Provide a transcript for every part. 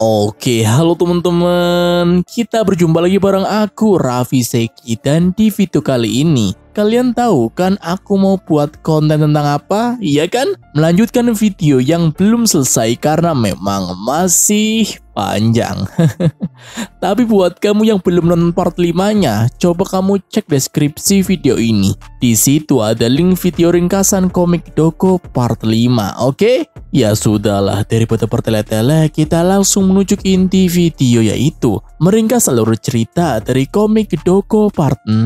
Oke, halo teman-teman. Kita berjumpa lagi bareng aku, Raffi Seki. Dan di video kali ini, kalian tahu kan aku mau buat konten tentang apa? Iya kan? Melanjutkan video yang belum selesai karena memang masih panjang. Tapi buat kamu yang belum nonton part 5-nya, coba kamu cek deskripsi video ini. Di situ ada link video ringkasan komik Doko part 5, oke? Ya sudahlah, daripada bertele-tele, kita langsung menuju ke inti video, yaitu meringkas alur cerita dari komik Doko part 6.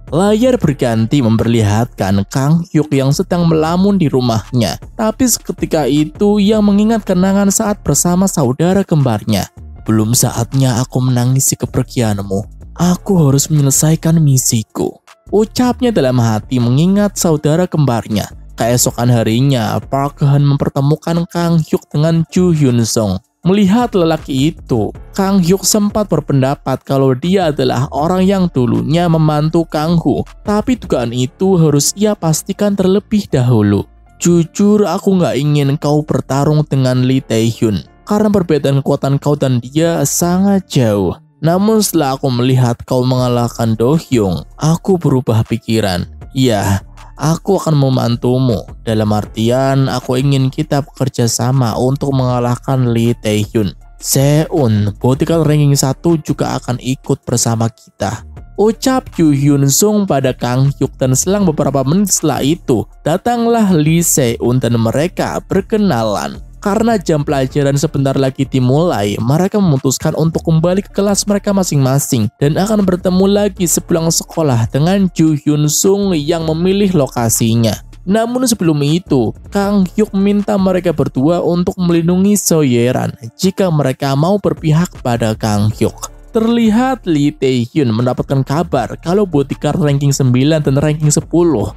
Layar berganti memperlihatkan Kang Hyuk yang sedang melamun di rumahnya. Tapi seketika itu ia mengingat kenangan saat bersama saudara kembarnya. Belum saatnya aku menangisi kepergianmu. Aku harus menyelesaikan misiku, ucapnya dalam hati mengingat saudara kembarnya. Keesokan harinya, Park Han mempertemukan Kang Hyuk dengan Ju Hyun Sung. Melihat lelaki itu, Kang Hyuk sempat berpendapat kalau dia adalah orang yang dulunya membantu Kang Ho. Tapi dugaan itu harus ia pastikan terlebih dahulu. Jujur, aku nggak ingin kau bertarung dengan Lee Tae-hyun, karena perbedaan kekuatan kau dan dia sangat jauh. Namun setelah aku melihat kau mengalahkan Do Hyung, aku berubah pikiran. Ya, aku akan membantumu. Dalam artian, aku ingin kita bekerja sama untuk mengalahkan Lee Tae-hyun. Seun, bodyguard ranking 1 juga akan ikut bersama kita, ucap Ju Hyun Sung pada Kang Hyuk. Dan selang beberapa menit setelah itu, datanglah Lee Seun dan mereka berkenalan. Karena jam pelajaran sebentar lagi dimulai, mereka memutuskan untuk kembali ke kelas mereka masing-masing dan akan bertemu lagi sepulang sekolah dengan Ju Hyun Sung yang memilih lokasinya. Namun sebelum itu, Kang Hyuk minta mereka berdua untuk melindungi So Ye-ran jika mereka mau berpihak pada Kang Hyuk. Terlihat Lee Tae-hyun mendapatkan kabar kalau bodyguard ranking 9 dan ranking 10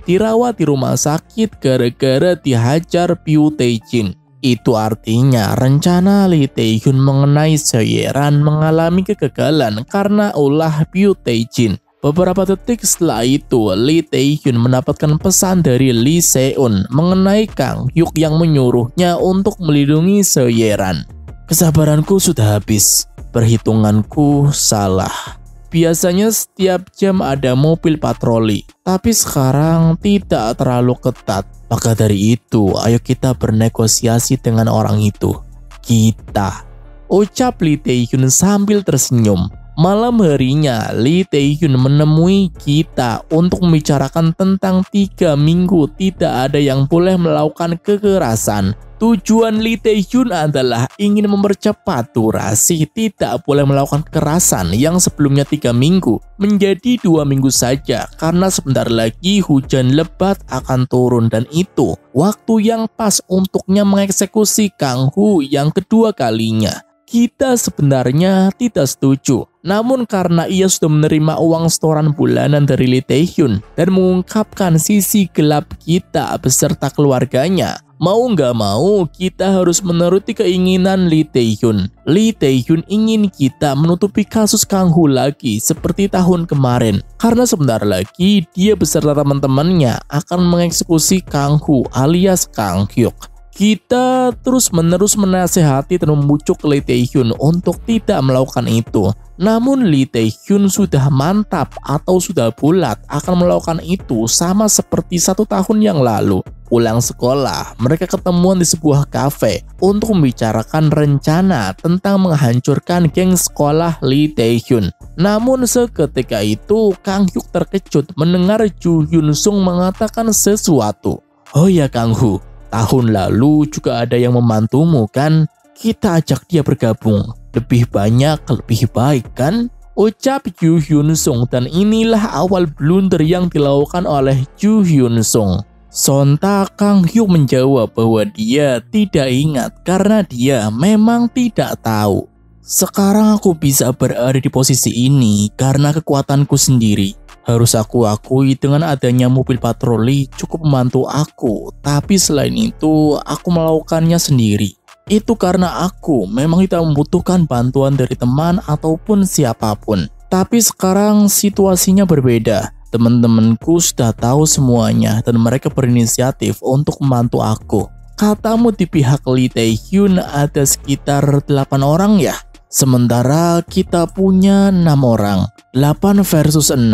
dirawat di rumah sakit gara-gara dihajar Pyu Tae-jin. Itu artinya rencana Lee Tae-hyun mengenai So Ye-ran mengalami kegagalan karena ulah Pyu Tae-jin. Beberapa detik setelah itu, Lee Tae-hyun mendapatkan pesan dari Lee Seun mengenai Kang Hyuk yang menyuruhnya untuk melindungi So Ye-ran. Kesabaranku sudah habis, perhitunganku salah. Biasanya setiap jam ada mobil patroli, tapi sekarang tidak terlalu ketat. Maka dari itu, ayo kita bernegosiasi dengan orang itu. Kita, ucap Lee Tae-hyun sambil tersenyum. Malam harinya, Lee Tae-hyun menemui kita untuk membicarakan tentang 3 minggu tidak ada yang boleh melakukan kekerasan. Tujuan Lee Tae-hyun adalah ingin mempercepat durasi tidak boleh melakukan kekerasan yang sebelumnya 3 minggu menjadi 2 minggu saja, karena sebentar lagi hujan lebat akan turun dan itu waktu yang pas untuknya mengeksekusi Kang Ho yang kedua kalinya. Kita sebenarnya tidak setuju, namun karena ia sudah menerima uang setoran bulanan dari Lee Tae-hyun dan mengungkapkan sisi gelap kita beserta keluarganya, mau nggak mau kita harus menuruti keinginan Lee Tae-hyun. Lee Tae-hyun ingin kita menutupi kasus Kang Ho lagi seperti tahun kemarin, karena sebentar lagi dia beserta teman-temannya akan mengeksekusi Kang Ho alias Kang Hyuk. Kita terus-menerus menasehati dan membujuk Lee Tae-hyun untuk tidak melakukan itu. Namun Lee Tae-hyun sudah mantap atau sudah bulat akan melakukan itu, sama seperti 1 tahun yang lalu. Pulang sekolah, mereka ketemuan di sebuah kafe untuk membicarakan rencana tentang menghancurkan geng sekolah Lee Tae-hyun. Namun seketika itu, Kang Hyuk terkejut mendengar Ju Hyun Sung mengatakan sesuatu. Oh ya Kang Ho, tahun lalu juga ada yang membantumu kan? Kita ajak dia bergabung. Lebih banyak, lebih baik kan? Ucap Ju Hyun Sung. Dan inilah awal blunder yang dilakukan oleh Ju Hyun Sung. Sontak Kang Hyuk menjawab bahwa dia tidak ingat karena dia memang tidak tahu. Sekarang aku bisa berada di posisi ini karena kekuatanku sendiri. Harus aku akui, dengan adanya mobil patroli cukup membantu aku, tapi selain itu aku melakukannya sendiri. Itu karena aku memang tidak membutuhkan bantuan dari teman ataupun siapapun. Tapi sekarang situasinya berbeda. Teman-temanku sudah tahu semuanya dan mereka berinisiatif untuk membantu aku. katamu di pihak Lee Tae-hyun ada sekitar 8 orang ya? Sementara kita punya 6 orang, 8 versus 6.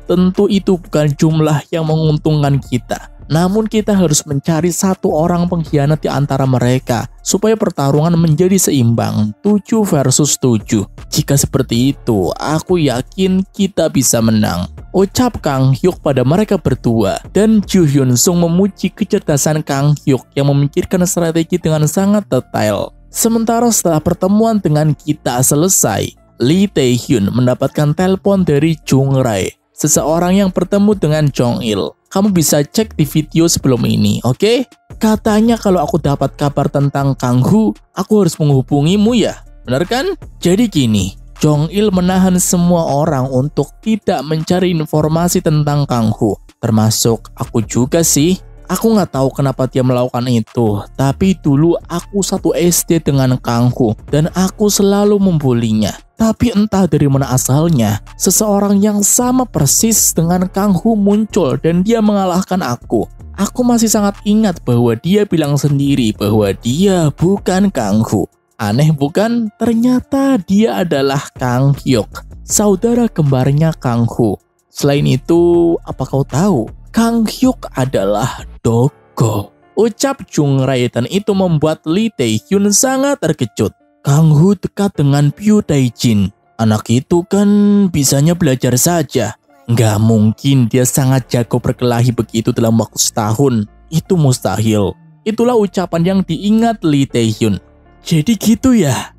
Tentu itu bukan jumlah yang menguntungkan kita. Namun kita harus mencari satu orang pengkhianat di antara mereka supaya pertarungan menjadi seimbang 7 versus 7. Jika seperti itu, aku yakin kita bisa menang. Ucap Kang Hyuk pada mereka berdua, dan Ju Hyun Sung memuji kecerdasan Kang Hyuk yang memikirkan strategi dengan sangat detail. Sementara setelah pertemuan dengan kita selesai, Lee Tae-hyun mendapatkan telepon dari Jung Rae, seseorang yang bertemu dengan Jong Il. Kamu bisa cek di video sebelum ini, oke? Katanya kalau aku dapat kabar tentang Kang Hu, aku harus menghubungimu ya, benar kan? Jadi gini, Jong Il menahan semua orang untuk tidak mencari informasi tentang Kang Hu, termasuk aku juga sih. Aku nggak tahu kenapa dia melakukan itu, tapi dulu aku satu SD dengan Kang Hu dan aku selalu membulinya. Tapi entah dari mana asalnya, seseorang yang sama persis dengan Kang Hu muncul dan dia mengalahkan aku. Aku masih sangat ingat bahwa dia bilang sendiri bahwa dia bukan Kang Hu. Aneh bukan? Ternyata dia adalah Kang Hyuk, saudara kembarnya Kang Hu. Selain itu, apa kau tahu? Kang Hyuk adalah Dogo. Ucap Jung Rae dan itu membuat Lee Tae-hyun sangat terkejut. Kang Hu dekat dengan Pyu Tae-jin. Anak itu kan bisanya belajar saja. Nggak mungkin dia sangat jago berkelahi begitu dalam waktu setahun. Itu mustahil. Itulah ucapan yang diingat Lee Tae-hyun. Jadi gitu ya?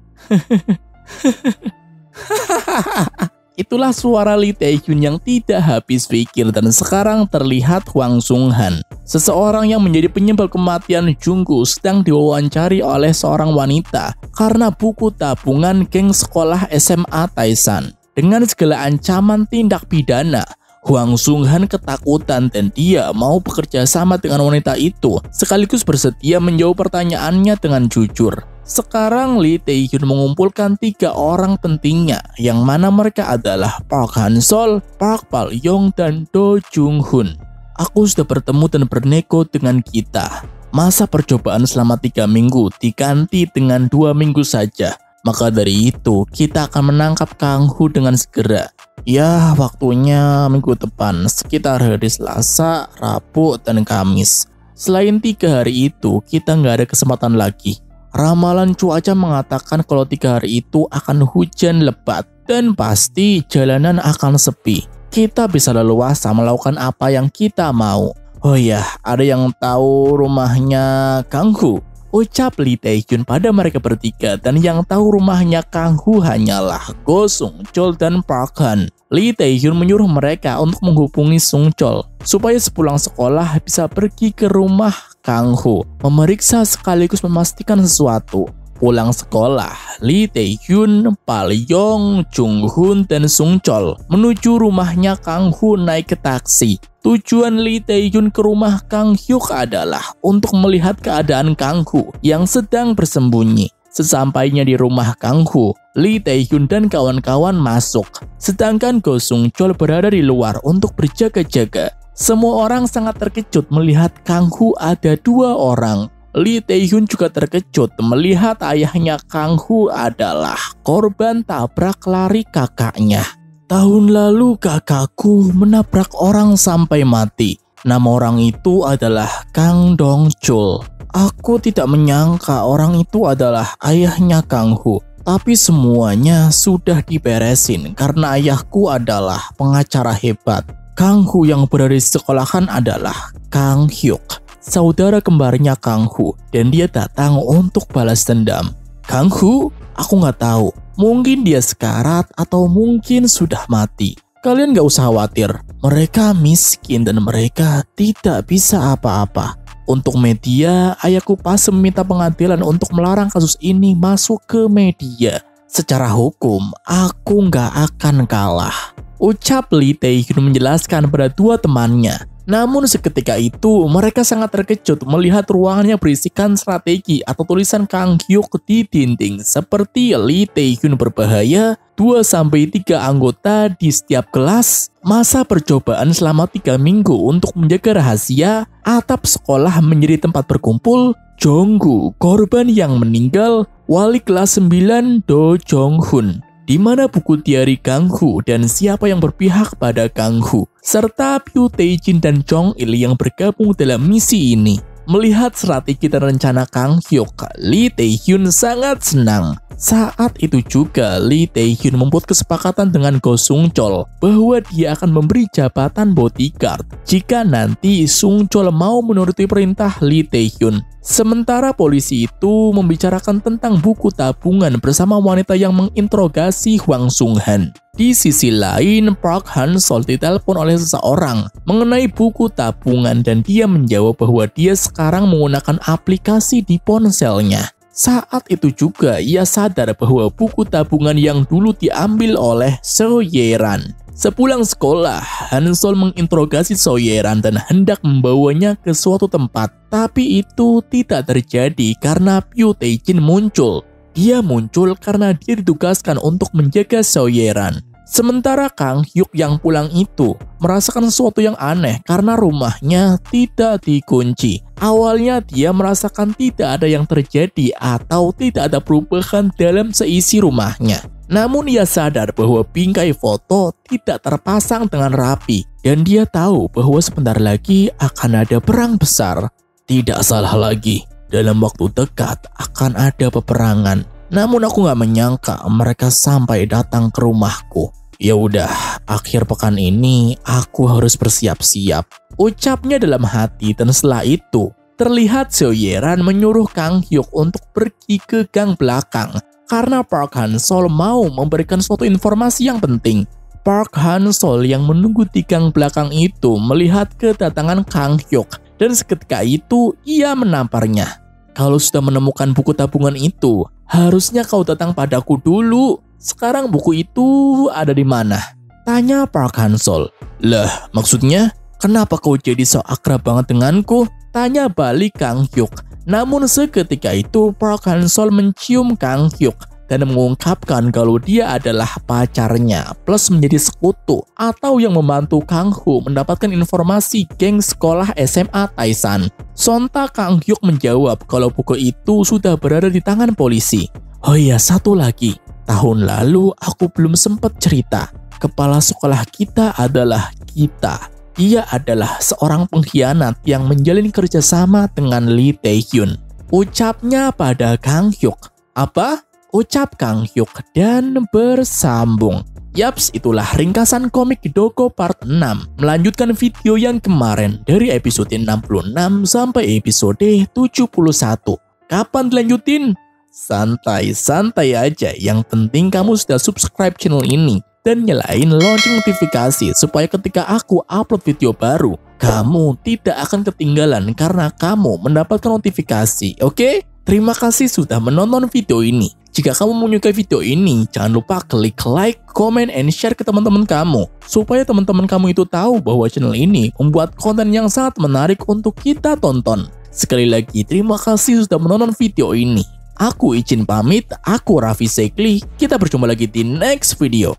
Itulah suara Lee Tae-hyun yang tidak habis pikir dan sekarang terlihat Hwang Sung-han. Seseorang yang menjadi penyebab kematian Jungkook sedang diwawancari oleh seorang wanita karena buku tabungan geng sekolah SMA Taesan. Dengan segala ancaman tindak pidana, Hwang Sung-han ketakutan dan dia mau bekerja sama dengan wanita itu sekaligus bersedia menjawab pertanyaannya dengan jujur. Sekarang Lee Tae-hyun mengumpulkan 3 orang pentingnya, yang mana mereka adalah Park Han-sol, Park Bal-yong, dan Do Jung-hun. Aku sudah bertemu dan bernego dengan kita. Masa percobaan selama 3 minggu diganti dengan 2 minggu saja. Maka dari itu, kita akan menangkap Kang Hu dengan segera. Ya, waktunya minggu depan, sekitar hari Selasa, Rabu, dan Kamis. Selain 3 hari itu, kita nggak ada kesempatan lagi. Ramalan cuaca mengatakan kalau 3 hari itu akan hujan lebat dan pasti jalanan akan sepi. Kita bisa leluasa melakukan apa yang kita mau. Oh ya, ada yang tahu rumahnya Kang Hu? Ucap Lee Tae-hyun pada mereka bertiga, dan yang tahu rumahnya Kang Hu hanyalah Go Sung-chol dan Park Han. Lee Tae-hyun menyuruh mereka untuk menghubungi Sung-chol supaya sepulang sekolah bisa pergi ke rumah Kang Hu, memeriksa sekaligus memastikan sesuatu. Pulang sekolah, Lee Tae-hyun, Bal-yong, Jung-hun, dan Sung-chol menuju rumahnya Kang Hu naik ke taksi. Tujuan Lee Tae-hyun ke rumah Kang Hyuk adalah untuk melihat keadaan Kang Hu yang sedang bersembunyi. Sesampainya di rumah Kang Hu, Lee Tae-hyun dan kawan-kawan masuk, sedangkan Go Sung-chol berada di luar untuk berjaga-jaga. Semua orang sangat terkejut melihat Kang Hu ada 2 orang. Lee Tae-hyun juga terkejut melihat ayahnya Kang Hu adalah korban tabrak lari kakaknya. Tahun lalu kakakku menabrak orang sampai mati. Nama orang itu adalah Kang Dong-chul. Aku tidak menyangka orang itu adalah ayahnya Kang Hu. Tapi semuanya sudah diberesin karena ayahku adalah pengacara hebat. Kang Hu yang berada di sekolahan adalah Kang Hyuk, saudara kembarnya Kang Hu, dan dia datang untuk balas dendam. Kang Hu? Aku nggak tahu. Mungkin dia sekarat atau mungkin sudah mati. Kalian gak usah khawatir. Mereka miskin dan mereka tidak bisa apa-apa. Untuk media, ayahku pas meminta pengadilan untuk melarang kasus ini masuk ke media. Secara hukum, aku gak akan kalah. Ucap Lee Tae-hyun menjelaskan pada 2 temannya. Namun seketika itu mereka sangat terkejut melihat ruangannya berisikan strategi atau tulisan Kang Hyuk di dinding seperti Lee Tae-hyun berbahaya, 2-3 anggota di setiap kelas, masa percobaan selama 3 minggu untuk menjaga rahasia, atap sekolah menjadi tempat berkumpul, Jonggu, korban yang meninggal, wali kelas 9 Do Jong-hun, di mana buku diari Kang Hu dan siapa yang berpihak pada Kang Hu, serta Pyu Tae-jin dan Jong Il yang bergabung dalam misi ini. Melihat strategi dan rencana Kang Hyuk, Lee Tae-hyun sangat senang. Saat itu juga Lee Tae-hyun membuat kesepakatan dengan Go Sung-chol bahwa dia akan memberi jabatan bodyguard jika nanti Sung-chol mau menuruti perintah Lee Tae-hyun. Sementara polisi itu membicarakan tentang buku tabungan bersama wanita yang menginterogasi Hwang Sung-han. Di sisi lain, Park Han-sol ditelepon oleh seseorang mengenai buku tabungan dan dia menjawab bahwa dia sekarang menggunakan aplikasi di ponselnya. Saat itu juga ia sadar bahwa buku tabungan yang dulu diambil oleh So Ye-ran. Sepulang sekolah, Han-sol menginterogasi So Ye-ran dan hendak membawanya ke suatu tempat. Tapi itu tidak terjadi karena Pyu Tae-jin muncul. Dia muncul karena dia ditugaskan untuk menjaga So Ye-ran. Sementara Kang Hyuk yang pulang itu merasakan sesuatu yang aneh karena rumahnya tidak dikunci. Awalnya dia merasakan tidak ada yang terjadi atau tidak ada perubahan dalam seisi rumahnya. Namun ia sadar bahwa bingkai foto tidak terpasang dengan rapi dan dia tahu bahwa sebentar lagi akan ada perang besar. Tidak salah lagi, dalam waktu dekat akan ada peperangan. Namun aku gak menyangka mereka sampai datang ke rumahku. Ya udah, akhir pekan ini aku harus bersiap-siap, ucapnya dalam hati. Dan setelah itu terlihat So Ye-ran menyuruh Kang Hyuk untuk pergi ke gang belakang karena Park Han-sol mau memberikan suatu informasi yang penting. Park Han-sol yang menunggu di gang belakang itu melihat kedatangan Kang Hyuk dan seketika itu ia menamparnya. Kalau sudah menemukan buku tabungan itu, harusnya kau datang padaku dulu. Sekarang buku itu ada di mana? Tanya Park Han-sol. Lah, maksudnya? Kenapa kau jadi so akrab banget denganku? Tanya balik Kang Hyuk. Namun seketika itu Park Han-sol mencium Kang Hyuk dan mengungkapkan kalau dia adalah pacarnya plus menjadi sekutu atau yang membantu Kang Hu mendapatkan informasi geng sekolah SMA Taisan. Sontak Kang Hyuk menjawab kalau buku itu sudah berada di tangan polisi. Oh iya, satu lagi. Tahun lalu aku belum sempat cerita. Kepala sekolah kita adalah Kita. Dia adalah seorang pengkhianat yang menjalin kerjasama dengan Lee Tae-hyun. Ucapnya pada Kang Hyuk. Apa? Ucap Kang Hyuk dan bersambung. Yaps, itulah ringkasan komik Doko part 6. Melanjutkan video yang kemarin dari episode 66 sampai episode 71. Kapan dilanjutin? Santai-santai aja, yang penting kamu sudah subscribe channel ini dan nyalain lonceng notifikasi supaya ketika aku upload video baru, kamu tidak akan ketinggalan karena kamu mendapatkan notifikasi, oke? Terima kasih sudah menonton video ini. Jika kamu menyukai video ini, jangan lupa klik like, comment, and share ke teman-teman kamu supaya teman-teman kamu itu tahu bahwa channel ini membuat konten yang sangat menarik untuk kita tonton. Sekali lagi, terima kasih sudah menonton video ini. Aku izin pamit, aku Raffi Sekli, kita berjumpa lagi di next video.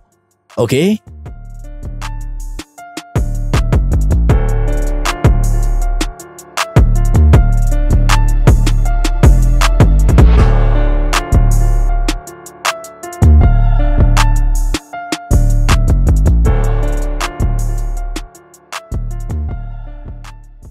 Oke?